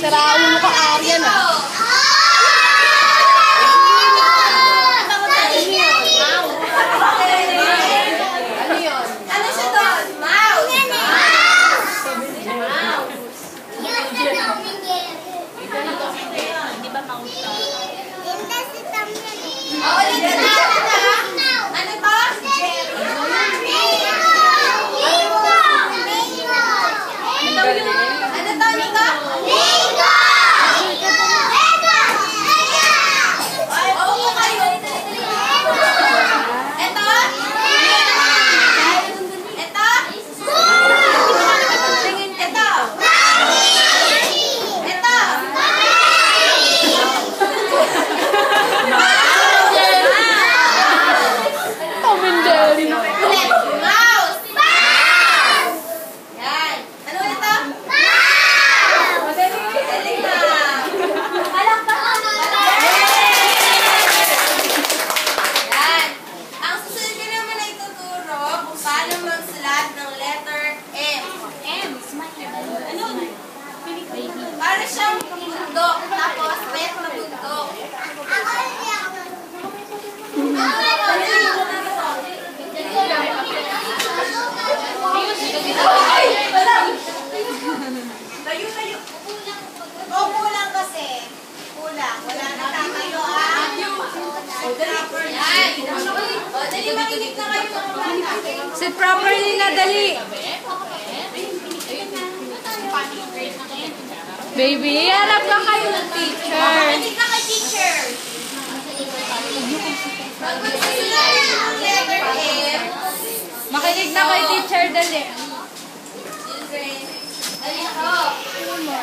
Saraulo ka, Aryan ah. Ano siya doon? Mouse! Di ba mouse ka? Oo, dito na! Ano to? Para siyang bundok, tapos pet na bundok. Tayo. O, kulang kasi. Kulang. Wala na tatayo, ah. O, dali makinig na kayo mga bata. Sit properly na, dali. Baby, harap ka kayo ng teacher. Makinig na kay teacher. Pag magsisimula ang letter M, Makinig na kay teacher, dali. children, dali ho.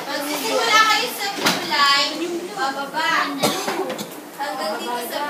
Magsisimula kayo sa kulay, bababa. Hanggang dito sa